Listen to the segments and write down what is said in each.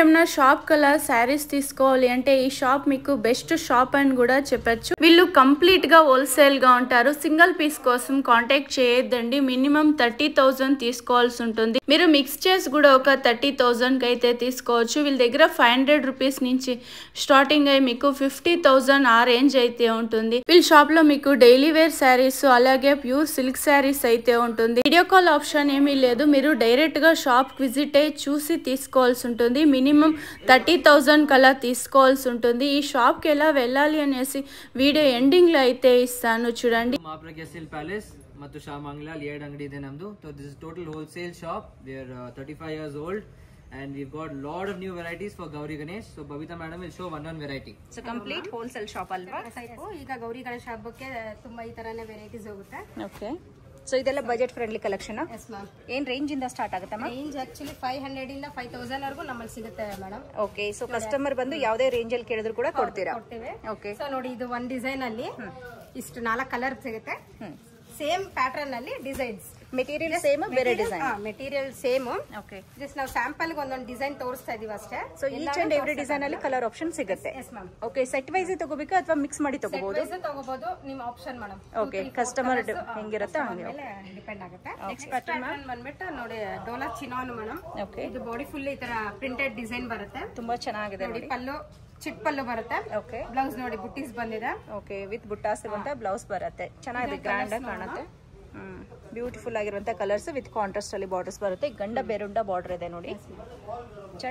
ఏమైనా shop colour saris తీసుకోవాలి అంటే ఈ షాప్ మీకు బెస్ట్ షాప్ అని కూడా చెప్పొచ్చు. వీళ్ళు కంప్లీట్ గా హోల్సేల్ గా ఉంటారు. సింగిల్ పీస్ కోసం కాంటాక్ట్ చేయొద్దండి. మినిమం 30,000 తీసుకోవాల్సి ఉంటుంది. మీరు మిక్స్ చేసి కూడా ఒక 30,000 కి అయితే తీసుకోవచ్చు. వీళ్ళ దగ్గర 500 రూపీస్ నుంచి స్టార్టింగ్ అయ్యి మీకు 50,000 ఆ రేంజ్ అయితే ఉంటుంది. వీళ్ళ షాప్ లో మీకు డైలీ వేర్ శారీస్ అలాగే ప్యూర్ సిల్క్ శారీస్ అయితే ఉంటుంది. వీడియో కాల్ ఆప్షన్ ఏమీ లేదు. మీరు డైరెక్ట్ గా షాప్ విజిట్ అయ్యి చూసి తీసుకోవాల్సి ఉంటుంది. మినిమం 30,000 కలా తీసుకోవాల్సి ఉంటుంది. ఈ షాప్ కి ఎలా వెళ్ళాలి అనేసి వీడియో ఎండింగ్ లో అయితే ఇస్తాను చూడండి. ಸಿಲ್ಕ್ ಪ್ಯಾಲೇಸ್ ಮತ್ತು ಶಾಮಂಗ್ಲಾ ಲಿಯರ್ಡ್ ಅಂಗಡಿ ಇದೆ ನಮ್ದು. So this is total wholesale shop. We are 35 years old and we've got lot of new varieties for Gauri Ganesh. So Babita madam will show one variety. So complete wholesale shop alva. ಈಗ ಗೌರಿ ಗಣೇಶ ಹಬ್ಬಕ್ಕೆ ತುಂಬಾ ಈ ತರನೇ varieties ಹೋಗುತ್ತೆ. Okay. So ಇದೆಲ್ಲ budget friendly collection. Yes ma'am. ಏನ್ range ಇಂದ start ಆಗುತ್ತಮ್ಮ? Range actually 500 ಇಂದ 5000 ವರೆಗೂ ನಮ್ಮಲ್ಲಿ ಸಿಗುತ್ತೆ ಮೇಡಮ್. ಓಕೆ. ಸೊ ಕಸ್ಟಮರ್ ಬಂದು ಯಾವುದೇ ರೇಂಜ್ ಅಲ್ಲಿ ಕೇಳಿದ್ರು ಕೂಡ ಕೊಡ್ತೀರಾ? ಕೊಡ್ತೇವೆ. ಓಕೆ. ಸೊ ನೋಡಿ ಇದು ಒಂದ್ ಡಿಸೈನ್ ಅಲ್ಲಿ ಇಷ್ಟು 4 ಕಲರ್ ಸಿಗುತ್ತೆ. ಸೇಮ್ ಪ್ಯಾಟರ್ನ್ ಅಲ್ಲಿ ಡಿಸೈನ್ಸ್. ಮೆಟೀರಿಯಲ್ ಸೇಮ್, ಬೇರೆ design. Material same. Okay. Just ನಾವು ಸ್ಯಾಂಪಲ್ ಗೆ ಒಂದೊಂದು ಡಿಸೈನ್ ತೋರಿಸ್ತಾ ಇದೀವಿ ಅಷ್ಟೇ. So each and every design ಅಲ್ಲಿ ಕಲರ್ ಆಪ್ಷನ್ ಸಿಗುತ್ತೆ. Yes ma'am. Okay. Set wise ತಗೋಬೇಕಾ ಅಥವಾ ಮಿಕ್ಸ್ ಮಾಡಿ ತಗೋಬಹುದು? ಸೆಟ್ ವೈಸ್ ತಗೋಬಹುದು, ನಿಮ್ಮ ಆಪ್ಷನ್ ಮೇಡಮ್. ಓಕೆ. ಕಸ್ಟಮರ್ ಹೆಂಗಿರುತ್ತೆ ಹಂಗೆ ಡಿಪೆಂಡ್ ಆಗುತ್ತೆ. ನೆಕ್ಸ್ಟ್ ಪ್ಯಾಟರ್ನ್ ಬಂದ್ಬಿಟ್ಟು ನೋಡಿ ಡೋಲಾ ಚಿನಾನ್ ಮೇಡಮ್. ಓಕೆ. ಇದು ಬಾಡಿ ಫುಲ್ ಈ ತರ ಪ್ರಿಂಟೆಡ್ ಡಿಸೈನ್ ಬರುತ್ತೆ. ತುಂಬಾ ಚೆನ್ನಾಗಿದೆ ನೋಡಿ. ಪಲ್ಲು ಚಿಟ್ ಪಲ್ಲು ಬರುತ್ತೆ. ಓಕೆ. ಬ್ಲೌಸ್ ನೋಡಿ ಬುಟ್ಟೀಸ್ ಬಂದಿದೆ. ಓಕೆ. ವಿತ್ ಬುಟ್ಟಾಸ್ ಇರುವಂತ ಬ್ಲೌಸ್ ಬರುತ್ತೆ. ಚೆನ್ನಾಗಿದೆ, ಗ್ರ್ಯಾಂಡ್ ಆಗಿ ಕಾಣುತ್ತೆ. ಬ್ಯೂಟಿಫುಲ್ ಆಗಿರುವಂತ ಕಲರ್ಸ್ ವಿತ್ ಕಾಂಟ್ರಾಸ್ಟ್ ಅಲ್ಲಿ ಬಾರ್ಡರ್ಸ್ ಬರುತ್ತೆ. ಗಂಡ ಬೇರುಂಡ ಬಾರ್ಡರ್ ಇದೆ ನೋಡಿ.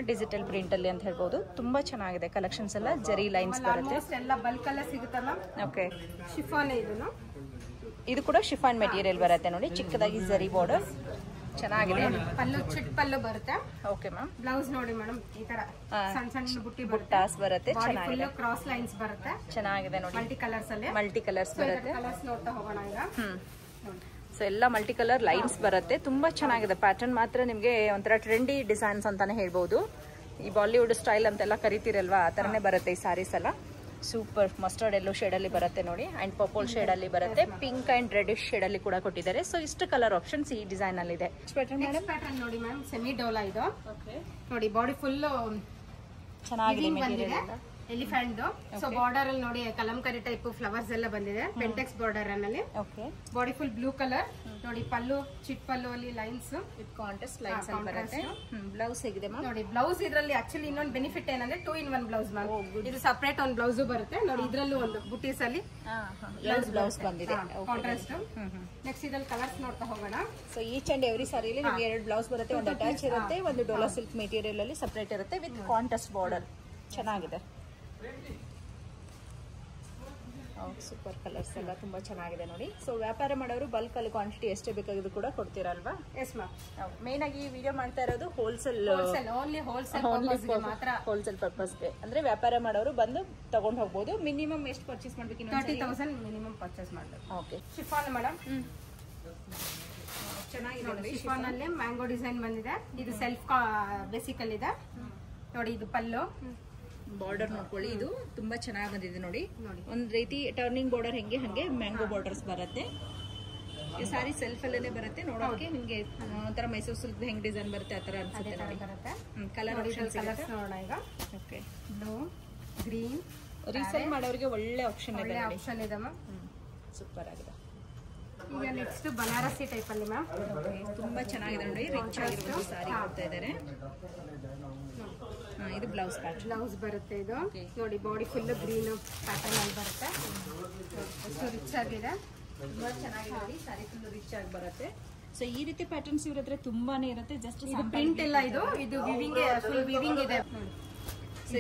ಡಿಜಿಟಲ್ ಪ್ರಿಂಟ್ ಅಲ್ಲಿ ಅಂತ ಹೇಳ್ಬೋದು. ತುಂಬಾ ಚೆನ್ನಾಗಿದೆ ಕಲೆಕ್ಷನ್ಸ್ ಎಲ್ಲ. ಜರಿ ಲೈನ್ಸ್ ಬರುತ್ತೆ. ಎಲ್ಲ ಬಲ್ಕ್ ಎಲ್ಲ ಸಿಗುತ್ತೆ ಮ್ಯಾಮ್. ಓಕೆ. ಶಿಫಾನ್ ಇದು ಕೂಡ ಶಿಫಾನ್ ಮೆಟೀರಿಯಲ್ ಬರುತ್ತೆ ನೋಡಿ. ಚಿಕ್ಕದಾಗಿ ಜರಿ ಬಾರ್ಡರ್ ಚೆನ್ನಾಗಿದೆ. ಪಲ್ಲು ಚಿಟ್ ಪಲ್ಲು ಬರುತ್ತೆ. Okay ma'am. ಬ್ಲೌಸ್ ನೋಡಿ ಮೇಡಮ್ ಈ ತರ ಸಣ್ಣ ಸಣ್ಣ ಬುಟ್ಟಿ ಬುಟ್ಟಾಸ್ ಬರುತ್ತೆ. ಚೆನ್ನಾಗಿದೆ. ಕ್ರಾಸ್ ಲೈನ್ಸ್ ಬರುತ್ತೆ. ಚೆನ್ನಾಗಿದೆ ನೋಡಿ. ಮಲ್ಟಿ ಕಲರ್ಸ್ ಅಲ್ಲಿ ಮಲ್ಟಿ ಕಲರ್ಸ್ ಬರುತ್ತೆ. ಕಲರ್ಸ್ ನೋಡ್ತಾ ಹೋಗೋಣ ಈಗ. ಸೊ ಎಲ್ಲ ಮಲ್ಟಿ ಕಲರ್ ಲೈನ್ಸ್ ಬರುತ್ತೆ. ತುಂಬಾ ಚೆನ್ನಾಗಿದೆ. ಪ್ಯಾಟರ್ನ್ ಮಾತ್ರ ನಿಮಗೆ ಒಂಥರ ಟ್ರೆಂಡಿ ಡಿಸೈನ್ಸ್ ಅಂತಾನೆ ಹೇಳ್ಬೋದು. ಈ ಬಾಲಿವುಡ್ ಸ್ಟೈಲ್ ಅಂತೆಲ್ಲ ಕರಿತೀರಲ್ವಾ, ಆ ತರನೇ ಬರುತ್ತೆ ಈ ಸ್ಯಾರೀಸ್ ಎಲ್ಲ. ಸೂಪರ್. ಮಸ್ಟರ್ಡ್ ಎಲ್ಲೋ ಶೇಡ್ ಅಲ್ಲಿ ಬರುತ್ತೆ ನೋಡಿ. ಅಂಡ್ ಪರ್ಪಲ್ ಶೇಡ್ ಅಲ್ಲಿ ಬರುತ್ತೆ. ಪಿಂಕ್ ಅಂಡ್ ರೆಡಿಶ್ ಶೇಡ್ ಅಲ್ಲಿ ಕೂಡ ಕೊಟ್ಟಿದ್ದಾರೆ. ಸೊ ಇಷ್ಟು ಕಲರ್ ಆಪ್ಷನ್ಸ್ ಈ ಡಿಸೈನ್ ಅಲ್ಲಿ ಇದೆ. ಪ್ಯಾಟರ್ನ್ ನೋಡಿ ಮ್ಯಾಮ್, ಸೆಮಿ ಡೋಲಾ ಇದು. ನೋಡಿ ಬಾಡಿ ಫುಲ್ ಚೆನ್ನಾಗಿದೆ ಮೆಟೀರಿಯಲ್. ಎಲಿಫೆಂಟ್. ಸೊ ಬಾರ್ಡರ್ ಅಲ್ಲಿ ನೋಡಿ ಕಲಂಕರಿ ಟೈಪ್ ಫ್ಲವರ್ಸ್ ಎಲ್ಲ ಬಂದಿದೆ. ಪೆಂಟೆಕ್ಸ್ ಬಾರ್ಡರ್ ಅಲ್ಲಿ. Okay. Body full blue colour ನೋಡಿ. ಪಲ್ಲು ಚಿಟ್ ಪಲ್ಲು ಅಲ್ಲಿ ಲೈನ್ಸ್ ವಿತ್ ಕಾಂಟ್ರಾಸ್ಟ್ ಲೈನ್ಸ್ ಅಲ್ಲಿ ಬರುತ್ತೆ. ಬ್ಲೌಸ್ ಹೇಗಿದೆ ಮ್ಯಾಮ್? ನೋಡಿ ಬ್ಲೌಸ್ ಇದರಲ್ಲಿ ಆಕ್ಚುಲಿ ಇನ್ನೊಂದು ಬೆನಿಫಿಟ್ ಏನಂದ್ರೆ 2-in-1 ಬ್ಲೌಸ್ ಮ್ಯಾಮ್. ಇದು ಸಪರೇಟ್ ಒಂದು ಬ್ಲೌಸ್ ಬರುತ್ತೆ ನೋಡಿ. ಇದ್ರಲ್ಲೂ ಒಂದು ಬುಟೀಸ್ ಅಲ್ಲಿ ಬ್ಲೌಸ್ ಬಂದಿದೆ ಕಾಂಟ್ರಾಸ್ಟ್. ನೆಕ್ಸ್ಟ್ ಇದ್ರಲ್ಲಿ ಕಲರ್ಸ್ ನೋಡ್ತಾ ಹೋಗೋಣ. ಸೊ ಈಚ್ ಅಂಡ್ ಎವ್ರಿ ಸಾರಿಲಿ ನಿಮಗೆ 2 ಬ್ಲೌಸ್ ಬರುತ್ತೆ. ಒಂದು ಅಟ್ಯಾಚ್ ಇರುತ್ತೆ, ಒಂದು ಡೋಲಾ ಸಿಲ್ಕ್ ಮೆಟೀರಿಯಲ್ ಅಲ್ಲಿ ಸಪರೇಟ್ ಇರುತ್ತೆ ವಿತ್ ಕಾಂಟ್ರಾಸ್ಟ್ ಬಾರ್ಡರ್. ಚೆನ್ನಾಗಿದೆ. ಸೂಪರ್ ಕಲರ್ಸ್ ಎಲ್ಲ ತುಂಬಾ ಚೆನ್ನಾಗಿದೆ ನೋಡಿ. ಸೊ ವ್ಯಾಪಾರ ಮಾಡೋರು ಬಲ್ಕ್ ಅಲ್ಲಿ ಕ್ವಾಂಟಿಟಿ ಎಷ್ಟೇ ಬೇಕಾಗಿದ್ರು ಕೂಡ ಕೊಡ್ತೀರಲ್ವಾ? Yes ma'am. ಮೇನ್ ಆಗಿ ವಿಡಿಯೋ ಮಾಡ್ತಾ ಇರೋದು ಹೋಲ್ಸೇಲ್ ಪರ್ಪಸ್ಗೆ. ಅಂದ್ರೆ ವ್ಯಾಪಾರ ಮಾಡೋರು ಬಂದು ತಗೊಂಡು ಹೋಗ್ಬೋದು. ಮಿನಿಮಮ್ ಎಷ್ಟು ಪರ್ಚೇಸ್ ಮಾಡ್ಬೇಕು? 30,000 ಮಿನಿಮಮ್ ಪರ್ಚೇಸ್ ಮಾಡಬೇಕು. ಓಕೆ. ಶಿಫಾನ್ ಮೇಡಮ್ ಚೆನ್ನಾಗಿದೆ. ಶಿಫಾನ್ ಅಲ್ಲಿ ಮ್ಯಾಂಗೋ ಡಿಸೈನ್ ಬಂದಿದೆ. ಇದು ಸೆಲ್ಫ್ ಬೇಸಿಕಲ್ ಇದೆ ನೋಡಿ. ಇದು ಪಲ್ಲು ಬಾರ್ಡರ್ ನೋಡ್ಕೊಳ್ಳಿ. ಇದು ತುಂಬಾ ಚೆನ್ನಾಗಿ ಬಂದಿದೆ ನೋಡಿ. ಒಂದ್ ರೀತಿ ಟರ್ನಿಂಗ್ ಬಾರ್ಡರ್ ಹೆಂಗೆ ಹಂಗೆ ಮ್ಯಾಂಗೋ ಬಾರ್ಡರ್ಸ್ ಬರುತ್ತೆ. ಈ ಸಾರಿ ಸೆಲ್ಫ್ ಅಲ್ಲೇನೆ ಬರುತ್ತೆ. ನೋಡೋಕೆ ನಿಮ್ಗೆ ಒಂಥರ ಮೈಸೂರು ಸಿಲ್ಕ್ ಹೆಂಗ್ ಡಿಸೈನ್ ಬರುತ್ತೆ ಆ ತರ ಅನ್ಸುತ್ತೆ ನೋಡಿ. ಕಲರ್ ನೋಡೋಣ ಈಗ. ಓಕೆ. Blue, green. ರೀಸೇಲ್ ಮಾಡೋರಿಗೆ ಒಳ್ಳೆ ಆಪ್ಷನ್ ಇದೆ. ಆಪ್ಷನ್ ಇದೆ ಮ್ಯಾಮ್. ಸೂಪರ್ ಆಗಿದೆ. ಈಗ ನೆಕ್ಸ್ಟ್ ಬನಾರಸಿ ಟೈಪ್ ಅಲ್ಲಿ ಮ್ಯಾಮ್. ತುಂಬಾ ಚೆನ್ನಾಗಿದೆ ನೋಡಿ. ರಿಚ್ ಆಗಿರುವ ಸಾರಿ ಕೊಡ್ತಾ ಇದ್ದಾರೆ. ಇದು ಬ್ಲೌಸ್ ಪ್ಯಾಟರ್ನ್. ಬ್ಲೌಸ್ ಬರುತ್ತೆ ಇದು ನೋಡಿ. ಬಾಡಿ ಫುಲ್ ಗ್ರೀನ್ ಪ್ಯಾಟರ್ನ್ ಅಲ್ಲಿ ಬರುತ್ತೆ. ಎಷ್ಟು ರಿಚ್ ಆಗಿದೆ. ತುಂಬಾ ಚೆನ್ನಾಗಿದೆ. ಸಾರಿ ಫುಲ್ ರಿಚ್ ಆಗಿ ಬರುತ್ತೆ. ಸೊ ಈ ರೀತಿ ಪ್ಯಾಟರ್ನ್ಸ್ ಇವ್ರ ಹತ್ರ ತುಂಬಾನೇ ಇರುತ್ತೆ. ಜಸ್ಟ್ ಪ್ರಿಂಟ್ ಇಲ್ಲ ಇದು. ಇದು ವಿವಿಂಗ್, ಫುಲ್ ವಿವಿಂಗ್ ಇದೆ.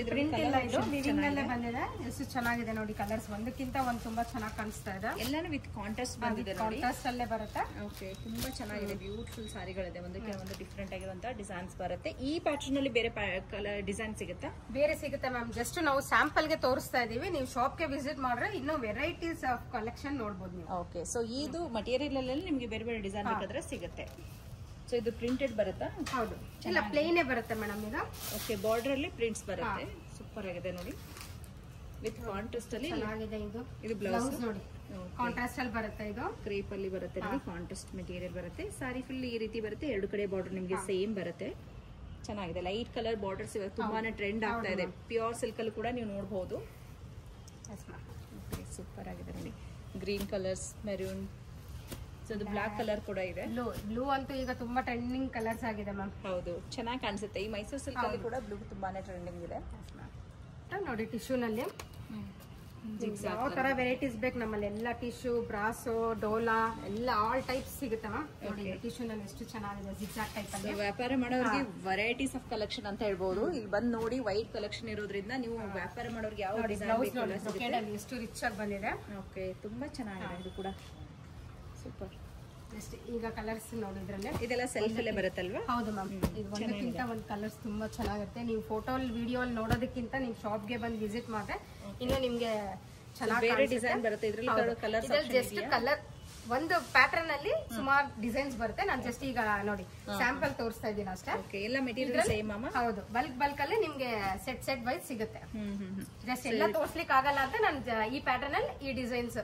ಪ್ರಿಂಟ್ ಇಲ್ಲ, ಇದು ವಿವಿಂಗ್ ಅಲ್ಲೇ ಬಂದಿದೆ. ಎಷ್ಟು ಚೆನ್ನಾಗಿದೆ ನೋಡಿ. ಕಲರ್ಸ್ ಒಂದಕ್ಕಿಂತ ಒಂದು ತುಂಬಾ ಚೆನ್ನಾಗಿ ಕಾಣಿಸ್ತಾ ಇದೆ. ಎಲ್ಲಾನು ವಿತ್ ಕಾಂಟ್ರಾಸ್ಟ್ ಬಂದಿದೆ ನೋಡಿ. ಕಾಂಟ್ರಾಸ್ಟ್ ಅಲ್ಲೇ ಬರುತ್ತೆ. ಓಕೆ. ತುಂಬಾ ಚೆನ್ನಾಗಿದೆ. ಬ್ಯೂಟಿಫುಲ್ ಸಾರಿಗಳಿದೆ. ಒಂದಕ್ಕೆ ಒಂದು ಡಿಫ್ರೆಂಟ್ ಆಗಿರುವಂತಹ ಡಿಸೈನ್ಸ್ ಬರುತ್ತೆ. ಈ ಪ್ಯಾಟರ್ನ್ ಅಲ್ಲಿ ಬೇರೆ ಕಲರ್ ಡಿಸೈನ್ ಸಿಗುತ್ತಾ? ಬೇರೆ ಸಿಗುತ್ತೆ ಮ್ಯಾಮ್. ಜಸ್ಟ್ ನಾವು ಸ್ಯಾಂಪಲ್ ಗೆ ತೋರಿಸ್ತಾ ಇದೀವಿ. ನೀವು ಶಾಪ್ ಗೆ ವಿಸಿಟ್ ಮಾಡ್ರೆ ಇನ್ನೂ ವೆರೈಟೀಸ್ ಆಫ್ ಕಲೆಕ್ಷನ್ ನೋಡಬಹುದು ನೀವು. ಓಕೆ. ಸೊ ಇದು ಮಟೀರಿಯಲ್ ಅಲ್ಲಿ ನಿಮಗೆ ಬೇರೆ ಬೇರೆ ಡಿಸೈನ್ ಬೇಕಾದ್ರೆ ಸಿಗುತ್ತೆ. ಸೊ ಇದು ಪ್ರಿಂಟೆಡ್ ಬರುತ್ತಾ? ಹೌದು. ಇಲ್ಲ ಪ್ಲೇನೇ ಬರುತ್ತೆ ಮೇಡಮ್ ಇದು. ಓಕೆ. ಬಾರ್ಡರ್ ಅಲ್ಲಿ ಪ್ರಿಂಟ್ಸ್ ಬರುತ್ತೆ. ಸೂಪರ್ ಆಗಿದೆ ನೋಡಿ. ವಿತ್ ಕಾಂಟ್ರಾಸ್ಟ್ ಅಲ್ಲಿ ಚೆನ್ನಾಗಿದೆ. ಇದು ಬ್ಲೌಸ್ ನೋಡಿ. ಕಾಂಟ್ರಾಸ್ಟ್ ಅಲ್ಲಿ ಬರುತ್ತೆ. ಇದು ಕ್ರೇಪ್ ಅಲ್ಲಿ ಬರುತ್ತೆ ನೋಡಿ. ಕಾಂಟ್ರಾಸ್ಟ್ ಮೆಟೀರಿಯಲ್ ಬರುತ್ತೆ. ಸಾರಿ ಫುಲ್ ಈ ರೀತಿ ಬರುತ್ತೆ. ಎರಡು ಕಡೆ ಬಾರ್ಡರ್ ನಿಮಗೆ ಸೇಮ್ ಬರುತ್ತೆ. ಚೆನ್ನಾಗಿದೆ. ಲೈಟ್ ಕಲರ್ ಬಾರ್ಡರ್ಸ್ ಇವಾಗ ತುಂಬಾನೇ ಟ್ರೆಂಡ್ ಆಗ್ತಾ ಇದೆ. ಪ್ಯೂರ್ ಸಿಲ್ಕ್ ಅಲ್ಲಿ ಕೂಡ ನೀವು ನೋಡಬಹುದು. ಸೂಪರ್ ಆಗಿದೆ ನೋಡಿ. ಗ್ರೀನ್ ಕಲರ್ಸ್, ಮೆರೂನ್, ಸೊ ಅದು ಬ್ಲಾಕ್ ಕಲರ್ ಕೂಡ ಇದೆ. ಬ್ಲೂ ಅಂತೂ ಈಗ ತುಂಬಾ ಟ್ರೆಂಡಿಂಗ್ ಕಲರ್ಸ್ ಆಗಿದೆ ಮ್ಯಾಮ್. ಹೌದು, ಚೆನ್ನಾಗಿ ಕಾಣಿಸುತ್ತೆ. ಈ ಮೈಸೂರು ಸಿಲ್ಕ್ ಅಲ್ಲಿ ಕೂಡ ಬ್ಲೂ ತುಂಬಾನೇ ಟ್ರೆಂಡಿಂಗ್ ಇದೆ ನೋಡಿ. ಟಿಶ್ಯೂನಲ್ಲಿ ಯಾವ ತರ ವೆರೈಟೀಸ್ ಬೇಕು ನಮ್ಮಲ್ಲಿ, ಎಲ್ಲ ಟಿಶ್ಯೂ, ಬ್ರಾಸೋ, ಡೋಲಾ ಎಲ್ಲ ಆಲ್ ಟೈಪ್ಸ್ ಸಿಗುತ್ತೆ ಮ್ಯಾಮ್. ನೋಡಿ ಟಿಶ್ಯೂನಲ್ಲಿ ಎಷ್ಟು ಚೆನ್ನಾಗಿದೆ, ಜಿಗ್ಜಾಗ್ ಟೈಪ್ ಅಲ್ಲಿ. ವ್ಯಾಪಾರ ಮಾಡೋರಿಗೆ ವೆರೈಟೀಸ್ ಆಫ್ ಕಲೆಕ್ಷನ್ ಅಂತ ಹೇಳ್ಬೋದು. ಇಲ್ಲಿ ಬಂದು ನೋಡಿ, ವೈಟ್ ಕಲೆಕ್ಷನ್ ಇರೋದ್ರಿಂದ ನೀವು ವ್ಯಾಪಾರ ಮಾಡೋರಿಗೆ ಯಾವ ಡಿಸೈನ್ ಎಷ್ಟು ರಿಚ್ ಆಗಿ ಬಂದಿದೆ. ಓಕೆ, ತುಂಬಾ ಚೆನ್ನಾಗಿದೆ ಇದು ಕೂಡ. ಸೂಪರ್. ಜಸ್ಟ್ ಈಗ ಕಲರ್ಸ್ ನೋಡಿದ್ರಲ್ಲೇ ಇದೆಲ್ಲ ಸೆಲ್ಫ್ ಅಲ್ಲೇ ಬರುತ್ತಲ್ವಾ? ಹೌದು ಮ್ಯಾಮ್. ಇದು ಒಂದಕ್ಕಿಂತ ಒಂದು ಕಲರ್ಸ್ ತುಂಬಾ ಚೆನ್ನಾಗಿರುತ್ತೆ. ನೀವು ಫೋಟೋ ವಿಡಿಯೋ ಅಲ್ಲಿ ನೋಡೋದಕ್ಕಿಂತ ನೀವು ಶಾಪ್ಗೆ ಬಂದು ವಿಸಿಟ್ ಮಾಡಿದ್ರೆ ಇನ್ನು ನಿಮ್ಗೆ ಬೇರೆ ಡಿಸೈನ್ ಬರುತ್ತೆ. ಇದ್ರಲ್ಲಿ ಕಲರ್ ಜಸ್ಟ್ ಕಲರ್ ಒಂದು ಪ್ಯಾಟರ್ನ್ ಅಲ್ಲಿ ಸುಮಾರು ಡಿಸೈನ್ಸ್ ಬರುತ್ತೆ. ನಾನು ಜಸ್ಟ್ ಈಗ ನೋಡಿ ಸ್ಯಾಂಪಲ್ ತೋರಿಸ್ತಾ ಇದ್ದೀನಿ ಅಷ್ಟೇ. ಎಲ್ಲ ಮೆಟೀರಿಯಲ್ ಸೇಮ್ ಅಮ್ಮ? ಹೌದು, ಬಲ್ಕ್ ಅಲ್ಲಿ ನಿಮ್ಗೆ ಸೆಟ್ ವೈಸ್ ಸಿಗುತ್ತೆ. ಜಸ್ಟ್ ಎಲ್ಲ ತೋರ್ಸ್ಲಿಕ್ಕೆ ಆಗಲ್ಲ ಅಂತ ನಾನು ಈ ಪ್ಯಾಟರ್ನ್ ಅಲ್ಲಿ ಈ ಡಿಸೈನ್ಸ್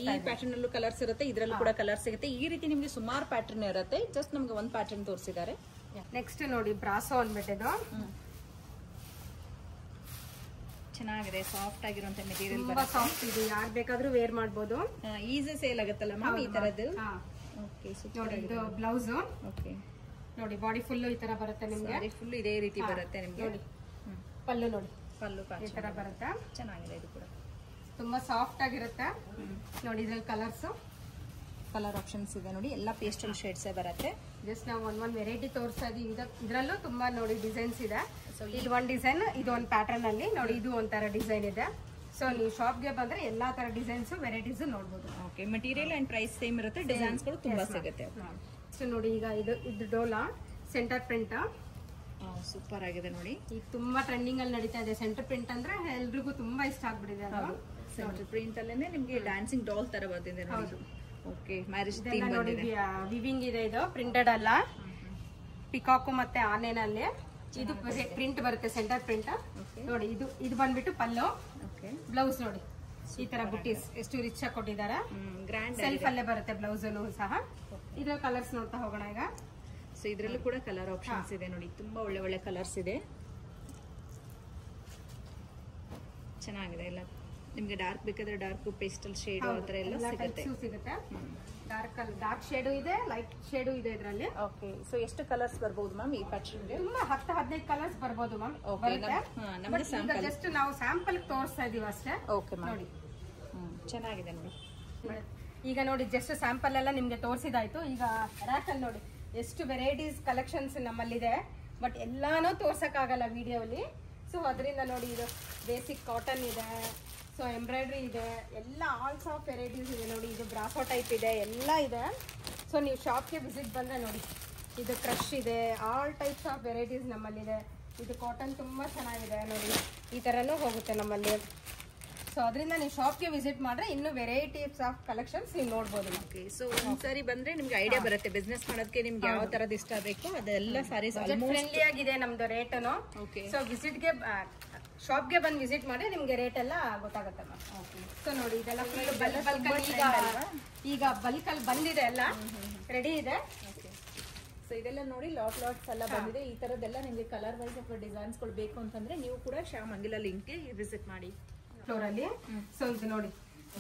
ಈ ಪ್ಯಾಟರ್ನ್ ಅಲ್ಲೂ ಕಲರ್ಸ್ ಇರುತ್ತೆ, ಇದ್ರಲ್ಲೂ ಕೂಡ ಕಲರ್ ಸಿಗುತ್ತೆ. ಈ ರೀತಿ ನಿಮ್ಗೆ ಸುಮಾರು ಪ್ಯಾಟರ್ನ್ ಇರುತ್ತೆ. ಜಸ್ಟ್ ನಮ್ಗೆ ಒಂದು ಪ್ಯಾಟರ್ನ್ ತೋರಿಸಿದ್ದಾರೆ. ನೆಕ್ಸ್ಟ್ ನೋಡಿ ಬ್ರಾಸೋ ಅಂದ್ಬಿಟ್ಟಿದ್ದು ಚೆನ್ನಾಗಿದೆ. ಸಾಫ್ಟ್ ಆಗಿರುವಂತ ಮೆಟೀರಿಯಲ್, ತುಂಬಾ ಸಾಫ್ಟ್ ಇದೆ. ಯಾರು ಬೇಕಾದ್ರೂ ವೇರ್ ಮಾಡಬಹುದು. ಈಸಿ ಸೇಲ್ ಆಗುತ್ತಲ್ಲ ಮ್ಯಾಮ್ ಈ ತರದ್ದು. ಓಕೆ, ನೋಡಿ ಇದು ಬ್ಲೌಸ್. ಓಕೆ, ನೋಡಿ ಬಾಡಿ ಫುಲ್ ಈ ತರ ಬರುತ್ತೆ ನಿಮ್ಗೆ. ಫುಲ್ ಇದೇ ರೀತಿ ಬರುತ್ತೆ ನಿಮ್ಗೆ. ನೋಡಿ ಪಲ್ಲು, ನೋಡಿ ಪಲ್ಲು ಈ ತರ ಬರುತ್ತೆ. ಚೆನ್ನಾಗಿದೆ. ಇದು ಕೂಡ ತುಂಬಾ ಸಾಫ್ಟ್ ಆಗಿರುತ್ತೆ. ನೋಡಿ ಇದ್ರಲ್ಲಿ ಕಲರ್ ಆಪ್ಷನ್ಸ್ ಇದೆ ನೋಡಿ. ಎಲ್ಲ ಪೇಸ್ಟಲ್ ಶೇಡ್ಸ್ ಬರುತ್ತೆ. ಜಸ್ಟ್ ನಾವು ಒಂದ್ ವೆರೈಟಿ ತೋರಿಸ್ತಾ ಇದೀವಿ. ಇದ್ರಲ್ಲೂ ತುಂಬಾ ನೋಡಿ ಡಿಸೈನ್ಸ್ ಇದೆ. ಇದು ಒಂದ್ ಡಿಸೈನ್, ಇದು ಒಂದ್ ಪ್ಯಾಟರ್ನ್ ಅಲ್ಲಿ ನೋಡಿ. ಇದು ಒಂಥರ ಡಿಸೈನ್ ಇದೆ. ಸೊ ನೀವು ಶಾಪ್ಗೆ ಬಂದ್ರೆ ಎಲ್ಲಾ ತರ ಡಿಸೈನ್ಸ್ ವೆರೈಟೀಸ್ ನೋಡಬಹುದು. Okay, material and price same ಇರುತ್ತೆ. ಡಿಸೈನ್ಸ್ ಗಳು ತುಂಬಾ ಸಿಗುತ್ತೆ. ಸೊ ನೋಡಿ ಈಗ ಇದು ಡೋಲಾ ಸೆಂಟರ್ ಪ್ರಿಂಟ್. ಸೂಪರ್ ಆಗಿದೆ ನೋಡಿ. ಈಗ ತುಂಬಾ ಟ್ರೆಂಡಿಂಗ್ ಅಲ್ಲಿ ನಡೀತಾ ಇದೆ. ಸೆಂಟರ್ ಪ್ರಿಂಟ್ ಅಂದ್ರೆ ಎಲ್ರಿಗೂ ತುಂಬಾ ಇಷ್ಟ ಆಗ್ಬಿಟ್ಟಿದೆ. ಸೆಂಟರ್ ಪ್ರಿಂಟ್ ಅಲ್ಲೇನೆ ನಿಮ್ಗೆ ಡ್ಯಾನ್ಸಿಂಗ್ ಡಾಲ್ ತರ ಬಂದಿದೆ ನೋಡಿ. ಓಕೆ, ಮ್ಯಾರೇಜ್ ಥೀಮ್ ಬಂದಿದೆ. ವಿವಿಂಗ್ ಇದೆ. ಇದು ಪ್ರಿಂಟೆಡ್ ಅಲ್ಲ, ಪಿಕಾಕು ಮತ್ತೆ ಆನೆನಲ್ಲಿ ಇದು ಪ್ರಿಂಟ್ ಬರುತ್ತೆ. ಸೆಂಟರ್ ಪ್ರಿಂಟ್ ನೋಡಿ. ಇದು ಬಂದ್ಬಿಟ್ಟು ಪಲ್ಲು. ಬ್ಲೌಸ್ ನೋಡಿ ಈ ತರ ಬುಟ್ಟೀಸ್ ಎಷ್ಟು ರಿಚ್ ಆಗಿ ಕೊಟ್ಟಿದ್ದಾರೆ. ಗ್ರ್ಯಾಂಡ್ ಸೆಲ್ಫ್ ಅಲ್ಲೇ ಬರುತ್ತೆ ಬ್ಲೌಸ್ ಸಹ. ಇದ್ರ ಕಲರ್ಸ್ ನೋಡ್ತಾ ಹೋಗೋಣ ಈಗ. ಸೊ ಇದ್ರಲ್ಲೂ ಕೂಡ ಕಲರ್ ಆಪ್ಷನ್ಸ್ ಇದೆ ನೋಡಿ. ತುಂಬಾ ಒಳ್ಳೆ ಒಳ್ಳೆ ಕಲರ್ಸ್ ಇದೆ. ಚೆನ್ನಾಗಿದೆ. ಎಲ್ಲ ನಿಮ್ಗೆ ಡಾರ್ಕ್ ಬೇಕಾದ್ರೆ ಡಾರ್ಕ್, ಪೇಸ್ಟಲ್ ಶೇಡ್ ಆ ತರ ಎಲ್ಲ ಸಿಗುತ್ತೆ. ಡಾರ್ಕ್ ಶೇಡು ಇದೆ, ಲೈಟ್ ಶೇಡು ಇದೆ ಇದರಲ್ಲಿ. ಓಕೆ, ಸೊ ಎಷ್ಟು ಕಲರ್ಸ್ ಬರ್ಬೋದು ಮ್ಯಾಮ್ ಈ ಪ್ಯಾಟರ್ನ್ ಗೆ? ತುಂಬಾ 10-15 ಕಲರ್ಸ್ ಬರ್ಬೋದು ಮ್ಯಾಮ್. ಜಸ್ಟ್ ನಾವು ಸ್ಯಾಂಪಲ್ ತೋರಿಸ್ತಾ ಇದೀವಿ ಅಷ್ಟೇ. ಓಕೆ ಮ್ಯಾಮ್, ನೋಡಿ ಚೆನ್ನಾಗಿದೆ ನೋಡಿ. ಈಗ ನೋಡಿ ಜಸ್ಟ್ ಸ್ಯಾಂಪಲ್ ಎಲ್ಲ ನಿಮ್ಗೆ ತೋರಿಸಿದಾಯ್ತು. ಈಗ ರ್ಯಾಕ್ ಅಲ್ಲಿ ನೋಡಿ ಎಷ್ಟು ವೆರೈಟೀಸ್ ಕಲೆಕ್ಷನ್ಸ್ ನಮ್ಮಲ್ಲಿದೆ. ಬಟ್ ಎಲ್ಲಾನು ತೋರ್ಸಕ್ ಆಗಲ್ಲ ವಿಡಿಯೋಲಿ. ಸೊ ಅದರಿಂದ ನೋಡಿ ಇದು ಬೇಸಿಕ್ ಕಾಟನ್ ಇದೆ, ಸೊ ಎಂಬ್ರಾಯ್ಡ್ರಿ ಇದೆ, ಎಲ್ಲ ಆಲ್ಸ್ ಆಫ್ ವೆರೈಟೀಸ್ ಇದೆ ನೋಡಿ. ಇದು ಬ್ರಾಸೋ ಟೈಪ್ ಇದೆ, ಎಲ್ಲ ಇದೆ. ಸೊ ನೀವು ಶಾಪ್ಗೆ ವಿಸಿಟ್ ಬಂದರೆ ನೋಡಿ, ಇದು ಕ್ರಶ್ ಇದೆ, ಆಲ್ ಟೈಪ್ಸ್ ಆಫ್ ವೆರೈಟೀಸ್ ನಮ್ಮಲ್ಲಿದೆ. ಇದು ಕಾಟನ್ ತುಂಬ ಚೆನ್ನಾಗಿದೆ ನೋಡಿ. ಈ ಥರನೂ ಹೋಗುತ್ತೆ ನಮ್ಮಲ್ಲಿ. ಸೊ ಅದರಿಂದ ನೀವು ಶಾಪ್ಗೆ ವಿಸಿಟ್ ಮಾಡಿದ್ರೆ ಇನ್ನೂ ವೆರೈಟೀಸ್ ಆಫ್ ಕಲೆಕ್ಷನ್ಸ್ ನೀವು ನೋಡ್ಬೋದು. ಓಕೆ, ಸೊ ಒಂದ್ಸರಿ ಬಂದ್ರೆ ನಿಮ್ಗೆ ಐಡಿಯಾ ಬರುತ್ತೆ ಬಿಸ್ನೆಸ್ ಮಾಡೋದಕ್ಕೆ. ನಿಮ್ಗೆ ಯಾವ ತರದ್ ಇಷ್ಟ ಬೇಕು ಅದೆಲ್ಲ ಸಾರೀಸ್ ಫ್ರೆಂಡ್ಲಿ ಆಗಿದೆ ನಮ್ದು ರೇಟನು. ಸೊ ವಿಸಿಟ್ಗೆ ಶಾಪ್ಗೆ ಬಂದು ವಿಸಿಟ್ ಮಾಡಿ ನಿಮ್ಗೆ ರೇಟ್ ಎಲ್ಲ ಗೊತ್ತಾಗುತ್ತೆ. ಸೊ ನೋಡಿ ಇದೆಲ್ಲ ಫುಲ್ ಈಗ ಬಲ್ಕಲ್ಲಿ ಬಂದಿದೆ, ಎಲ್ಲ ರೆಡಿ ಇದೆ. ಸೊ ಇದೆಲ್ಲ ನೋಡಿ ಲಾಟ್ಸ್ ಎಲ್ಲ ಬಂದಿದೆ. ಈ ತರದೆಲ್ಲ ನಿಮ್ಗೆ ಕಲರ್ ವೈಸ್ ಅಥವಾ ಡಿಸೈನ್ಸ್ ಗಳು ಬೇಕು ಅಂತಂದ್ರೆ ನೀವು ಕೂಡ ಶ್ಯಾಮಂಗಿಲ ಲಿಂಕ್ಗೆ ವಿಸಿಟ್ ಮಾಡಿ ಫ್ಲೋರ್ ಅಲ್ಲಿ. ಸೊ ಇದು ನೋಡಿ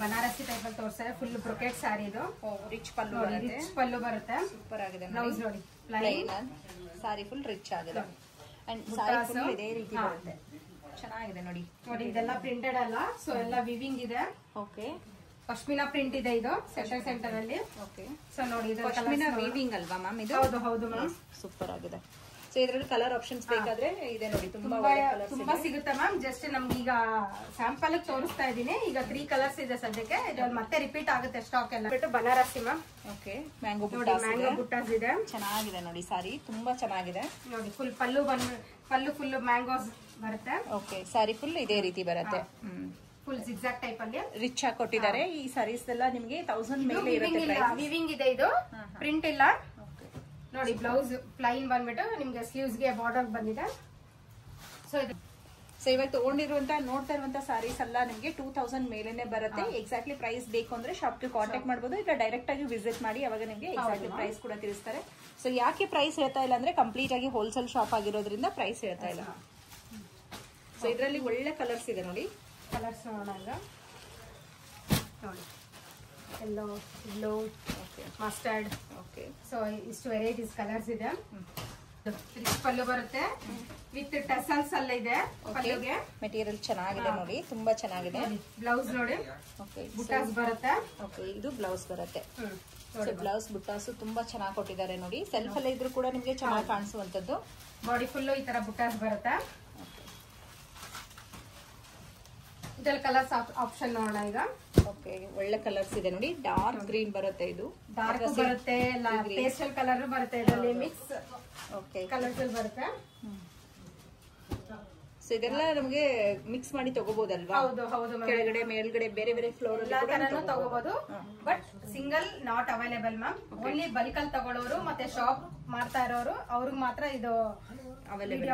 ಬನಾರಸಿ ಟೈಪ್ ಅಲ್ಲಿ ತೋರಿಸ್ತಾರೆ. Full brocade sari. ಇದು ರಿಚ್ ಪಲ್ಲು ಬರುತ್ತೆ. ಸೂಪರ್ ಆಗಿದೆ. ಬ್ಲೌಸ್ ನೋಡಿ ಪ್ಲೈನ್, ಸಾರಿ ಫುಲ್ ರಿಚ್ ಆಗಿದೆ. ಅಂಡ್ ಸಾರಿ ಫುಲ್ ಇದೇ ರೀತಿ ಬರುತ್ತೆ. ಚೆನ್ನಾಗಿದೆ ನೋಡಿ. ನೋಡಿ ಇದೆಲ್ಲ ಪ್ರಿಂಟೆಡ್ ಅಲ್ಲ, ಸೊ ಎಲ್ಲ ವಿವಿಂಗ್ ಇದೆ. ಓಕೆ, ಪಶ್ಮಿನಾ ಪ್ರಿಂಟ್ ಇದೆ. ಇದು ಸೆಂಟರ್ ಅಲ್ಲಿ. ಓಕೆ, ಸೊ ನೋಡಿ ಇದು ಪಶ್ಮಿನಾ ವೀವಿಂಗ್ ಅಲ್ವಾ ಮ್ಯಾಮ್ ಇದು? ಹೌದು ಮ್ಯಾಮ್. ಸೂಪರ್ ಆಗಿದೆ. ಸೊ ಇದ್ರಲ್ಲಿ ಕಲರ್ ಆಪ್ಷನ್ಸ್ ಬೇಕಾದ್ರೆ ಇದೆ ನೋಡಿ. ತುಂಬಾ ಸಿಗುತ್ತೆ ಮ್ಯಾಮ್. ಜಸ್ಟ್ ನಮ್ಗೆ ಈಗ ಸ್ಯಾಂಪಲ್ ತೋರಿಸ್ತಾ ಇದೀನಿ. ಈಗ 3 ಕಲರ್ಸ್ ಇದೆ ಸದ್ಯಕ್ಕೆ. ಇದು ಮತ್ತೆ ರಿಪೀಟ್ ಆಗುತ್ತೆ ಸ್ಟಾಕ್ ಎಲ್ಲ. ಬಿಟ್ಟು ಬನಾರಸಿ ಮ್ಯಾಮ್. ಓಕೆ, ಮ್ಯಾಂಗೋ ಬುಟ್ಟಾಸ್ ಇದೆ. ಚೆನ್ನಾಗಿದೆ ನೋಡಿ. ಸಾರಿ ತುಂಬಾ ಚೆನ್ನಾಗಿದೆ ನೋಡಿ. ಫುಲ್ ಪಲ್ಲು ಫುಲ್ ಮ್ಯಾಂಗೋಸ್ ಬರುತ್ತೆ. ಓಕೆ, ಸಾರಿ ಫುಲ್ ಇದೇ ರೀತಿ ಬರುತ್ತೆ. ಫುಲ್ ಜಿಗ್ಜಾಗ್ ಟೈಪ್ ಅಲ್ಲಿ ರಿಚ್ ಆಗಿ ಕೊಟ್ಟಿದ್ದಾರೆ. ಈ ಸಾರೀಸ್ ಎಲ್ಲ ನಿಮ್ಗೆ 1000 ಮೇಲೆ ಇರುತ್ತೆ. ವಿವಿಂಗ್ ಇದೆ. ಇದು ಪ್ರಿಂಟ್ ಇಲ್ಲ ನೋಡಿ. ಬ್ಲೌಸ್ ಪ್ಲೈನ್ ಬಂದ್ಬಿಟ್ಟು ನಿಮ್ಗೆ ಸ್ಲೀವ್ಸ್ ಗೆ ಬಾರ್ಡರ್ ಬಂದಿದೆ. ಸೊ ಇದು ಸೊ ಇವಾಗ ತಗೊಂಡಿರುವಂತ ನೋಡ್ತಾ ಇರುವಂತ ಸಾರೀಸ್ ಎಲ್ಲ ನಿಮಗೆ 2000 ಮೇಲೆನೆ ಬರುತ್ತೆ. ಎಕ್ಸಾಕ್ಟ್ಲಿ ಪ್ರೈಸ್ ಬೇಕು ಅಂದ್ರೆ ಶಾಪ್ಗೆ ಕಾಂಟ್ಯಾಕ್ಟ್ ಮಾಡಬಹುದು, ಇಲ್ಲ ಡೈರೆಕ್ಟ್ ಆಗಿ ವಿಸಿಟ್ ಮಾಡಿ ಅವಾಗ ನಿಮಗೆ ಎಕ್ಸಾಕ್ಟ್ಲಿ ಪ್ರೈಸ್ ಕೂಡ ತಿಳಿಸ್ತಾರೆ. ಸೊ ಯಾಕೆ ಪ್ರೈಸ್ ಹೇಳ್ತಾ ಇಲ್ಲ ಅಂದ್ರೆ ಕಂಪ್ಲೀಟ್ ಆಗಿ ಹೋಲ್ಸೇಲ್ ಶಾಪ್ ಆಗಿರೋದ್ರಿಂದ ಪ್ರೈಸ್ ಹೇಳ್ತಾ ಇಲ್ಲ. ಸೊ ಇದರಲ್ಲಿ ಒಳ್ಳೆ ಕಲರ್ಸ್ ಇದೆ ನೋಡಿ. ಕಲರ್ಸ್ ನೋಡೋಣ ನೋಡಿ, ಎಲ್ಲೋ, ಬ್ಲೂ, ಮಸ್ಟರ್ಡ್. ಓಕೆ, ಸೊ ಇಷ್ಟು ವೆರೈಟೀಸ್ ಕಲರ್ಸ್ ಇದೆ. ರಿಚ್ ಪಲ್ಲು ಬರುತ್ತೆ ವಿತ್ ಟಸಲ್ಸ್ ಎಲ್ಲ ಇದೆ ಪಲ್ಲುಗೆ. ಮೆಟೀರಿಯಲ್ ಚೆನ್ನಾಗಿದೆ ನೋಡಿ, ತುಂಬಾ ಚೆನ್ನಾಗಿದೆ. ಬ್ಲೌಸ್ ನೋಡಿ, ಓಕೆ, ಬುಟಾಸ್ ಬರುತ್ತೆ. ಓಕೆ, ಇದು ಬ್ಲೌಸ್ ಬರುತ್ತೆ. ಬ್ಲೌಸ್ ಬುಟ್ಟಾಸು ತುಂಬಾ ಚೆನ್ನಾಗಿ ಕೊಟ್ಟಿದ್ದಾರೆ ನೋಡಿ. ಸೆಲ್ಫ್ ಅಲ್ಲೇ ಇದ್ರೂ ಕೂಡ ನಿಮಗೆ ಚೆನ್ನಾಗಿ ಕಾಣಿಸುವಂತದ್ದು. ಬಾಡಿ ಫುಲ್ಲು ಈ ತರ ಬುಟಾಸ್ ಬರುತ್ತೆ. ಇದ್ರಲ್ಲಿ ಕಲರ್ಸ್ ಆಪ್ಷನ್ ನೋಡೋಣ ಈಗ. ಓಕೆ, ಒಳ್ಳೆ ಕಲರ್ಸ್ ಇದೆ ನೋಡಿ. ಡಾರ್ಕ್ ಗ್ರೀನ್ ಬರುತ್ತೆ, ಇದು ಡಾರ್ಕ್ ಬರುತ್ತೆ, ಪೇಸ್ಟಲ್ ಕಲರ್ ಬರುತ್ತೆ, ಇದರಲ್ಲಿ ಮಿಕ್ಸ್ ಓಕೆ ಕಲರ್ಸ್ ಬರುತ್ತೆ. ಸೊ ಇದೆಲ್ಲ ನಮಗೆ ಮಿಕ್ಸ್ ಮಾಡಿ ತಗೋಬಹುದಲ್ವಾ? ಹೌದು ಹೌದು, ಕೆಳಗಡೆ ಮೇಲ್ಗಡೆ ಬೇರೆ ಬೇರೆ ಫ್ಲೋರ್ ಎಲ್ಲಾ ತರನು ತಗೋಬಹುದು. But single not available ma'am. Only bulk ಅಲ್ಲಿ ತಗೊಳ್ಳೋರು ಮತ್ತೆ ಶಾಪ್ ಮಾಡ್ತಾ ಇರೋರು ಅವ್ರಿಗೆ ಮಾತ್ರ ಇದು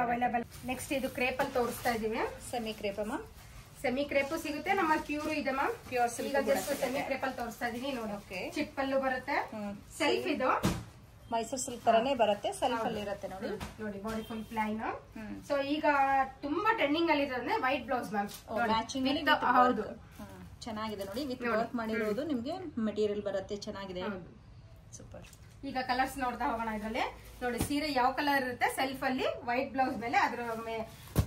ಅವೈಲೇಬಲ್. ನೆಕ್ಸ್ಟ್ ಇದು ಕ್ರೇಪ್ ಅಲ್ಲಿ ತೋರಿಸ್ತಾ ಇದೀವಿ. Semi crepe ma'am. Semi crepe ಸಿಗುತ್ತೆ, ನಮ್ಮಲ್ಲಿ ಪ್ಯೂರ್ ಇದೆ ಮ್ಯಾಮ್. ಪ್ಯೂರ್ ಸಿಲ್ಕ್ ಈಗ ಜಸ್ಟ್ ಸೆಮಿ ಕ್ರೇಪ್ ಅಲ್ಲಿ ತೋರಿಸ್ತಾ ಇದೀನಿ ನೋಡಿ. ಓಕೆ, ಚಿಪ್ಪಲ್ಲು ಬರುತ್ತೆ, ಸೆಲ್ಫ್ ಇದು ಮೈಸೂರು ಸಿಲ್ಕ್ ತರನೇ ಬರುತ್ತೆ, ಸೆಲ್ಫ್ ಅಲ್ಲಿ ಇರುತ್ತೆ ನೋಡಿ. ನೋಡಿ ಬಾಡಿ ಫುಲ್ ಪ್ಲೈನ್. ಸೊ ಈಗ ತುಂಬಾ ಟ್ರೆಂಡಿಂಗ್ ಅಲ್ಲಿ ಇರೋದ್ರೆ ವೈಟ್ ಬ್ಲೌಸ್ ಮ್ಯಾಮ್. ಮ್ಯಾಚಿಂಗ್ ಹೌದು, ಚೆನ್ನಾಗಿದೆ ನೋಡಿ. ವಿತ್ ವರ್ಕ್ ಮಾಡಿರೋದು ನಿಮ್ಗೆ ಮೆಟೀರಿಯಲ್ ಬರುತ್ತೆ, ಚೆನ್ನಾಗಿದೆ, ಸೂಪರ್. ಈಗ ಕಲರ್ಸ್ ನೋಡ್ತಾ ಹೋಗೋಣ. ಇದ್ರಲ್ಲಿ ನೋಡಿ ಸೀರೆ ಯಾವ ಕಲರ್ ಇರುತ್ತೆ ಸೆಲ್ಫ್ ಅಲ್ಲಿ ವೈಟ್ ಬ್ಲೌಸ್ ಮೇಲೆ ಅದ್ರ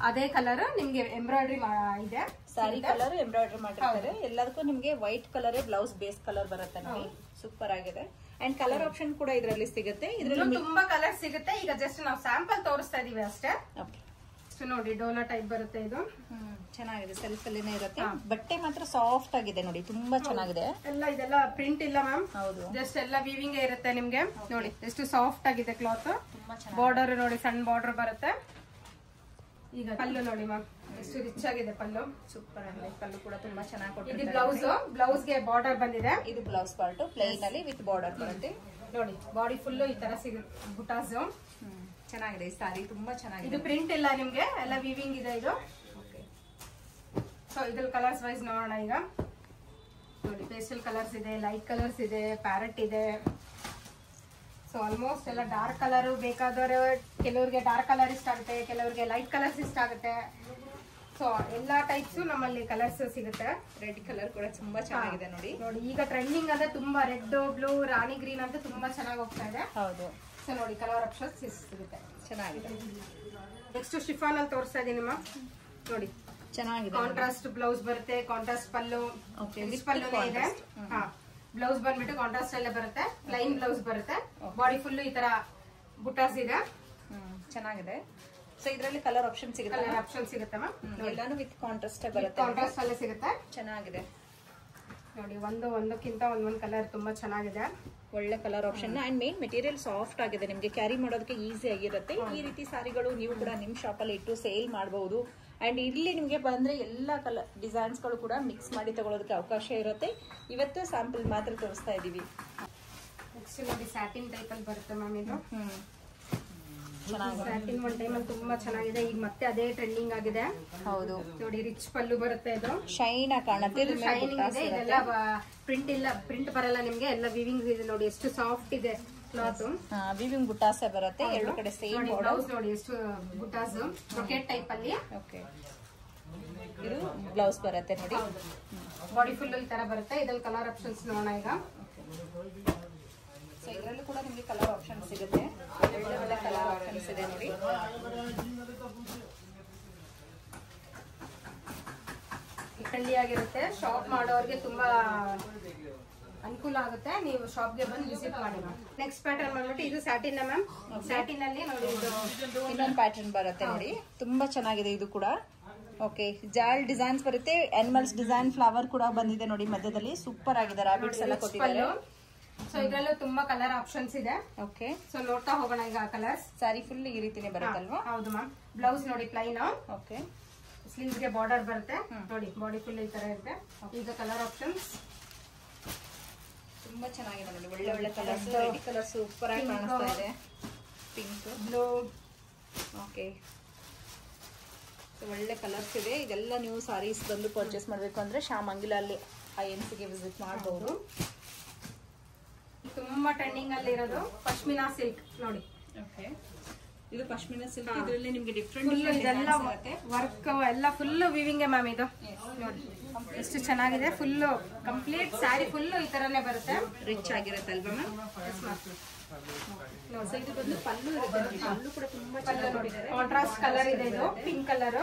ಅದೇ ಕಲರ್ ನಿಮ್ಗೆ ಎಂಬ್ರಾಯ್ಡ್ರಿ ಇದೆ. ಸಾರಿ ಕಲರ್ ಎಂಬ್ರಾಯ್ಡ್ರಿ ಮಾಡಿರ್ತಾರೆ. ಎಲ್ಲದಕ್ಕೂ ನಿಮ್ಗೆ white colour blouse base colour ಬರುತ್ತೆ ನೋಡಿ, ಸೂಪರ್ ಆಗಿದೆ. ಅಂಡ್ ಕಲರ್ ಆಪ್ಷನ್ ಕೂಡ ಇದರಲ್ಲಿ ಸಿಗುತ್ತೆ. ಇದರಲ್ಲಿ ತುಂಬಾ ಕಲರ್ ಸಿಗುತ್ತೆ. ಈಗ ಜಸ್ಟ್ ನಾವು ಸ್ಯಾಂಪಲ್ ತೋರಿಸ್ತಾ ಇದೀವಿ ಅಷ್ಟೇ. ನೋಡಿ ಡೋಲಾ ಟೈಪ್ ಬರುತ್ತೆ ಇದು. ಚೆನ್ನಾಗಿದೆ, ಸೆಲ್ಫ್ ಅಲ್ಲಿನೇ ಇರುತ್ತೆ. ಬಟ್ಟೆ ಮಾತ್ರ ಸಾಫ್ಟ್ ಆಗಿದೆ ನೋಡಿ, ತುಂಬಾ ಚೆನ್ನಾಗಿದೆ. ಎಲ್ಲ ಇದೆಲ್ಲ ಪ್ರಿಂಟ್ ಇಲ್ಲ ಮ್ಯಾಮ್. ಹೌದು, ಜಸ್ಟ್ ಎಲ್ಲ ವೀವಿಂಗ್ ಇರುತ್ತೆ ನಿಮ್ಗೆ. ನೋಡಿ ಎಷ್ಟು ಸಾಫ್ಟ್ ಆಗಿದೆ ಕ್ಲಾತ್. ಬಾರ್ಡರ್ ನೋಡಿ ಸಣ್ಣ ಬಾರ್ಡರ್ ಬರುತ್ತೆ. ಈಗ ಪಲ್ಲು ನೋಡಿ ಮ್ಯಾಮ್, ಎಷ್ಟು ರಿಚ್ ಆಗಿದೆ ಪಲ್ಲು, ಸೂಪರ್ ಆಗಿದೆ. ಪಲ್ಲು ಕೂಡ ತುಂಬಾ ಚೆನ್ನಾಗಿ ಕೊಟ್ಟಿದ್ದಾರೆ. ಇದು ಬ್ಲೌಸ್, ಬ್ಲೌಸ್ಗೆ ಬಾರ್ಡರ್ ಬಂದಿದೆ. ಇದು ಬ್ಲೌಸ್ ಪಾರ್ಟ್ ಪ್ಲೇನ್ ಅಲ್ಲಿ ವಿತ್ ಬಾರ್ಡರ್ ಬರುತ್ತೆ ನೋಡಿ. ಬಾಡಿ ಫುಲ್ ಈ ತರ ಸಿಗುತ್ತೆ ಬುಟಾಸ್. ಚೆನ್ನಾಗಿದೆ ಈ ಸಾರಿ, ತುಂಬಾ ಚೆನ್ನಾಗಿದೆ. ಇದು ಪ್ರಿಂಟ್ ಇಲ್ಲ ನಿಮ್ಗೆ, ಎಲ್ಲ ವೀವಿಂಗ್ ಇದೆ ಇದು. ಸೊ ಇದ್ರಲ್ಲಿ ಕಲರ್ಸ್ ವೈಸ್ ನೋಡೋಣ ಈಗ. ನೋಡಿ ಪೇಸ್ಟಲ್ ಕಲರ್ಸ್ ಇದೆ, ಲೈಟ್ ಕಲರ್ಸ್ ಇದೆ, ಪ್ಯಾರೆಟ್ ಇದೆ. ಸೊ ಆಲ್ಮೋಸ್ಟ್ ಎಲ್ಲ ಡಾರ್ಕ್ ಕಲರ್ ಬೇಕಾದವರು, ಕೆಲವರಿಗೆ ಡಾರ್ಕ್ ಕಲರ್ ಇಷ್ಟ ಆಗುತ್ತೆ, ಕೆಲವರಿಗೆ ಲೈಟ್ ಕಲರ್ಸ್ ಇಷ್ಟ ಆಗುತ್ತೆ. ಸೊ ಎಲ್ಲಾ ಟೈಪ್ಸ್ ನಮ್ಮಲ್ಲಿ ಕಲರ್ಸ್ ಸಿಗುತ್ತೆ. ರೆಡ್ ಕಲರ್ ಕೂಡ ತುಂಬಾ ಚೆನ್ನಾಗಿದೆ ನೋಡಿ. ನೋಡಿ ಈಗ ಟ್ರೆಂಡಿಂಗ್ ಅಂದ್ರೆ ತುಂಬಾ ರೆಡ್, ಬ್ಲೂ, ರಾಣಿ ಗ್ರೀನ್ ಅಂತ ತುಂಬಾ ಚೆನ್ನಾಗಿ ಹೋಗ್ತಾ ಇದೆ. ಹೌದು. ಸೊ ನೋಡಿ ಕಲರ್ ಆಪ್ಷನ್ಸ್ ಸಿಗುತ್ತೆ, ಚೆನ್ನಾಗಿದೆ. ನೆಕ್ಸ್ಟ್ ಶಿಫಾನ್ ಅಲ್ಲಿ ತೋರಿಸ್ತಾ ಇದೀನಿ ಮ್ಯಾಮ್. ನೋಡಿ ಚೆನ್ನಾಗಿದೆ. ಕಾಂಟ್ರಾಸ್ಟ್ ಬ್ಲೌಸ್ ಬರುತ್ತೆ, ಕಾಂಟ್ರಾಸ್ಟ್ ಪಲ್ಲು, ಪಲ್ಲು ಇದೆ. ಬ್ಲೌಸ್ ಬಂದ್ಬಿಟ್ಟು ಕಾಂಟ್ರಾಸ್ಟ್ ಅಲ್ಲೇ ಬರುತ್ತೆ, ಪ್ಲೈನ್ ಬ್ಲೌಸ್ ಬರುತ್ತೆ. ಬಾಡಿ ಫುಲ್ ಈ ತರ ಬುಟಾಸ್ ಇದೆ. ಚೆನ್ನಾಗಿದೆ. ಸೊ ಇದರಲ್ಲಿ ಕಲರ್ ಆಪ್ಷನ್ ಸಿಗುತ್ತೆ, ಕಲರ್ ಆಪ್ಷನ್ ಸಿಗುತ್ತೆ ಮ್ಯಾಮ್. ಎಲ್ಲಾನು ವಿತ್ ಕಾಂಟ್ರಾಸ್ಟ್ ಬರುತ್ತೆ, ಕಾಂಟ್ರಾಸ್ಟ್ ಅಲ್ಲೇ ಸಿಗುತ್ತೆ. ಚೆನ್ನಾಗಿದೆ ನೋಡಿ ಒಂದಕ್ಕಿಂತ ಒಂದೊಂದು ಕಲರ್ ತುಂಬಾ ಚೆನ್ನಾಗಿದೆ. ಒಳ್ಳೆ colour option. And main material soft ಆಗಿದೆ, ನಿಮಗೆ ಕ್ಯಾರಿ ಮಾಡೋದಕ್ಕೆ ಈಸಿ ಆಗಿರುತ್ತೆ. ಈ ರೀತಿ ಸಾರಿಗಳು ನೀವು ಕೂಡ ನಿಮ್ ಶಾಪ್ ಅಲ್ಲಿ ಇಟ್ಟು ಸೇಲ್ ಮಾಡಬಹುದು. ಅಂಡ್ ಇಲ್ಲಿ ನಿಮ್ಗೆ ಬಂದ್ರೆ ಎಲ್ಲಾ ಕಲರ್ ಡಿಸೈನ್ಸ್ ಗಳು ಕೂಡ ಮಿಕ್ಸ್ ಮಾಡಿ ತಗೊಳ್ಳೋದಕ್ಕೆ ಅವಕಾಶ ಇರುತ್ತೆ. ಇವತ್ತು ಸ್ಯಾಂಪಲ್ ಮಾತ್ರ ತೋರಿಸ್ತಾ ಇದೀವಿ. ನೆಕ್ಸ್ಟ್ ನೋಡಿ ಸ್ಯಾಟಿನ್ ಟೈಪ್ ಅಲ್ಲಿ ಬರುತ್ತೆ ಮ್ಯಾಮ್ ಇದು. ಚೆನ್ನಾಗಿದೆ. ಸ್ಯಾಟಿನ್ ಒನ್ ಟೈಮ್ ಅಲ್ಲಿ ತುಂಬಾ ಚೆನ್ನಾಗಿದೆ, ಈಗ ಮತ್ತೆ ಅದೇ ಟ್ರೆಂಡಿಂಗ್ ಆಗಿದೆ. ಹೌದು ನೋಡಿ ರಿಚ್ ಪಲ್ಲು ಬರುತ್ತೆ, ಇದು ಶೈನ್ ಕಾಣುತ್ತೆ, ಶೈನಿಂಗ್ ಇದೆ. ಇದೆಲ್ಲ ಪ್ರಿಂಟ್ ಇಲ್ಲ, ಪ್ರಿಂಟ್ ಬರಲ್ಲ ನಿಮ್ಗೆ, ಎಲ್ಲ ವಿವಿಂಗ್ ಇದೆ. ನೋಡಿ ಎಷ್ಟು ಸಾಫ್ಟ್ ಇದೆ ಕ್ಲಾತ್. ವಿವಿಂಗ್ ಬುಟ್ಟಾಸೆ ಬರುತ್ತೆ, ಎರಡು ಕಡೆ ಸೇಮ್ ಬ್ಲೌಸ್ ನೋಡಿ ಎಷ್ಟು ಬುಟ್ಟಾಸ್ ರೊಕೆಟ್ ಟೈಪ್ ಅಲ್ಲಿ. ಓಕೆ, ಇದು ಬ್ಲೌಸ್ ಬರುತ್ತೆ ನೋಡಿ. ಬಾಡಿ ಫುಲ್ ಈ ತರ ಬರುತ್ತೆ. ಇದ್ರಲ್ಲಿ ಕಲರ್ ಆಪ್ಷನ್ಸ್ ನೋಡೋಣ ಈಗ. ಸೊ ಇದರಲ್ಲೂ ಕೂಡ ನಿಮಗೆ ಕಲರ್ ಆಪ್ಷನ್ ಸಿಗುತ್ತೆ, ಒಳ್ಳೆ ಒಳ್ಳೆ ಕಲರ್ ಆಪ್ಷನ್ಸ್ ಇದೆ ನೋಡಿ. ಟ್ರೆಂಡಿ ಆಗಿರುತ್ತೆ, ಶಾಪ್ ಮಾಡೋರಿಗೆ ತುಂಬಾ ಅನುಕೂಲ ಆಗುತ್ತೆ. ನೀವು ಶಾಪ್ಗೆ ಬಂದು ವಿಸಿಟ್ ಮಾಡಿ. ನೆಕ್ಸ್ಟ್ ಪ್ಯಾಟರ್ನ್ ಬಂದ್ಬಿಟ್ಟು ಇದು ಸ್ಯಾಟಿನ್ ಮ್ಯಾಮ್. ಸ್ಯಾಟಿನ್ ಅಲ್ಲಿ ನೋಡಿ ಇದು ಇನ್ನೊಂದು ಪ್ಯಾಟರ್ನ್ ಬರುತ್ತೆ ನೋಡಿ, ತುಂಬಾ ಚೆನ್ನಾಗಿದೆ ಇದು ಕೂಡ. ಓಕೆ, ಜಾಲ್ ಡಿಸೈನ್ಸ್ ಬರುತ್ತೆ, ಅನಿಮಲ್ಸ್ ಡಿಸೈನ್, ಫ್ಲವರ್ ಕೂಡ ಬಂದಿದೆ ನೋಡಿ ಮಧ್ಯದಲ್ಲಿ, ಸೂಪರ್ ಆಗಿದೆ. ರಾಬಿಟ್ಸ್ ಎಲ್ಲ ಕೊಟ್ಟಿದ್ದಾರೆ. ಸೊ ಇದ್ರಲ್ಲೂ ತುಂಬಾ ಕಲರ್ ಆಪ್ಷನ್ಸ್ ಇದೆ. ಓಕೆ, ಸೊ ನೋಡ್ತಾ ಹೋಗೋಣ ಈಗ ಕಲರ್ಸ್. ಸ್ಯಾರಿ ಫುಲ್ ಈ ರೀತಿನೇ ಬರುತ್ತಲ್ವಾ? ಹೌದು ಮ್ಯಾಮ್. ಬ್ಲೌಸ್ ನೋಡಿ ಪ್ಲೈನ್. ಓಕೆ, ಸ್ಲೀವ್ಸ್ ಗೆ ಬಾರ್ಡರ್ ಬರುತ್ತೆ ನೋಡಿ, ಬಾಡಿ ಫುಲ್ ಈ ತರ ಇರುತ್ತೆ. ಈಗ ಕಲರ್ ಆಪ್ಷನ್ಸ್ ತುಂಬಾ ಚೆನ್ನಾಗಿದೆ ನೋಡಿ, ಒಳ್ಳೆ ಒಳ್ಳೆ ಕಲರ್ಸ್. ರೆಡ್ ಕಲರ್ ಸೂಪರ್ ಆಗಿ ಕಾಣಿಸ್ತಾ ಇದೆ, ಪಿಂಕ್, ಬ್ಲೂ. ಓಕೆ, ಒಳ್ಳೆ ಕಲರ್ಸ್ ಇದೆ. ಇದೆಲ್ಲ ನೀವು ಸಾರೀಸ್ ಬಂದು ಪರ್ಚೇಸ್ ಮಾಡಬೇಕು ಅಂದರೆ ಶ್ಯಾಮಂಗಿಲಲ್ಲಿ INCಗೆ ವಿಸಿಟ್ ಮಾಡ್ಬೋದು. ತುಂಬಾ ಟ್ರೆಂಡಿಂಗ್ ಅಲ್ಲಿ ಇರೋದು ಪಶ್ಮಿನಾ ಸಿಲ್ಕ್ ನೋಡಿ. ಓಕೆ, ಇದು ಪಶ್ಮಿನಾ ಸಿಲ್ಕ್. ಇದರಲ್ಲಿ ನಿಮಗೆ ಡಿಫ್ರೆಂಟ್ ಇದೆಲ್ಲ ವರ್ಕ್ ಎಲ್ಲ ಫುಲ್ ವಿವಿಂಗ್ ಮ್ಯಾಮ್. ಇದು ನೋಡಿ ಎಷ್ಟು ಚೆನ್ನಾಗಿದೆ. ಫುಲ್ ಕಂಪ್ಲೀಟ್ ಸ್ಯಾರಿ ಫುಲ್ ಈ ತರನೇ ಬರುತ್ತೆ. ರಿಚ್ ಆಗಿರುತ್ತೆ ಅಲ್ವಾ ಮ್ಯಾಮ್? ಸೊ ಇದು ಬಂದು ಪಲ್ಲು ಇರುತ್ತೆ. ಪಲ್ಲು ಕೂಡ ತುಂಬಾ ಚೆನ್ನಾಗಿ ನೋಡಿದ್ದಾರೆ. ಕಾಂಟ್ರಾಸ್ಟ್ ಕಲರ್ ಇದೆ. ಇದು ಪಿಂಕ್ ಕಲರ್.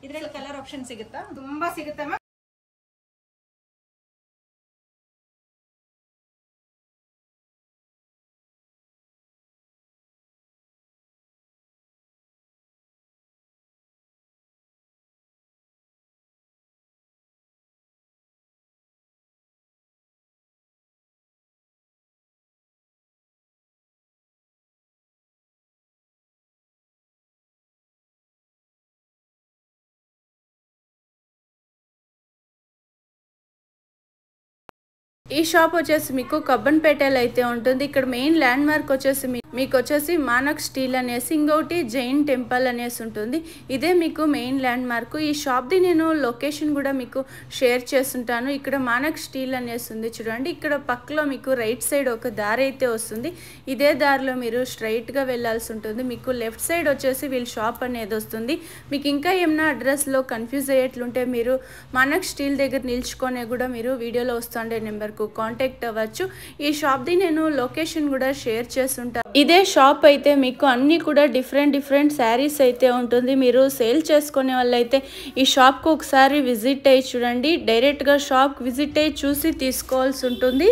ಇದರಲ್ಲಿ ಕಲರ್ ಆಪ್ಷನ್ ಸಿಗುತ್ತಾ? ತುಂಬಾ ಸಿಗುತ್ತೆ ಮ್ಯಾಮ್. ఈ షాప్ వచ్చేసి మీకు కబ్బన్పేటలో అయితే ఉంటుంది. ఇక్కడ మెయిన్ ల్యాండ్ మార్క్ వచ్చేసి మీకు వచ్చేసి మానక్ స్టీల్ అనేసి, ఇంకోటి జైన్ టెంపుల్ అనేసి ఉంటుంది. ఇదే మీకు మెయిన్ ల్యాండ్ మార్క్. ఈ షాప్ది నేను లొకేషన్ కూడా మీకు షేర్ చేస్తుంటాను. ఇక్కడ మానక్ స్టీల్ అనేసి ఉంది చూడండి. ఇక్కడ పక్కలో మీకు రైట్ సైడ్ ఒక దారి అయితే వస్తుంది. ఇదే దారిలో మీరు స్ట్రైట్గా వెళ్ళాల్సి ఉంటుంది. మీకు లెఫ్ట్ సైడ్ వచ్చేసి వీళ్ళ షాప్ అనేది వస్తుంది. మీకు ఇంకా ఏమైనా అడ్రస్లో కన్ఫ్యూజ్ అయ్యేట్లుంటే మీరు మానక్ స్టీల్ దగ్గర నిల్చుకొనే కూడా మీరు వీడియోలో వస్తుండే నెంబర్కు కాంటాక్ట్ అవ్వచ్చు. ఈ షాప్ది నేను లొకేషన్ కూడా షేర్ చేస్తుంటాను. ఇదే షాప్ అయితే మీకు అన్నీ కూడా డిఫరెంట్ శారీస్ అయితే ఉంటుంది. మీరు సేల్ చేసుకునే వాళ్ళైతే ఈ షాప్కు ఒకసారి విజిట్ అయ్యి చూడండి. డైరెక్ట్గా షాప్ విజిట్ అయ్యి చూసి తీసుకోవాల్సి ఉంటుంది.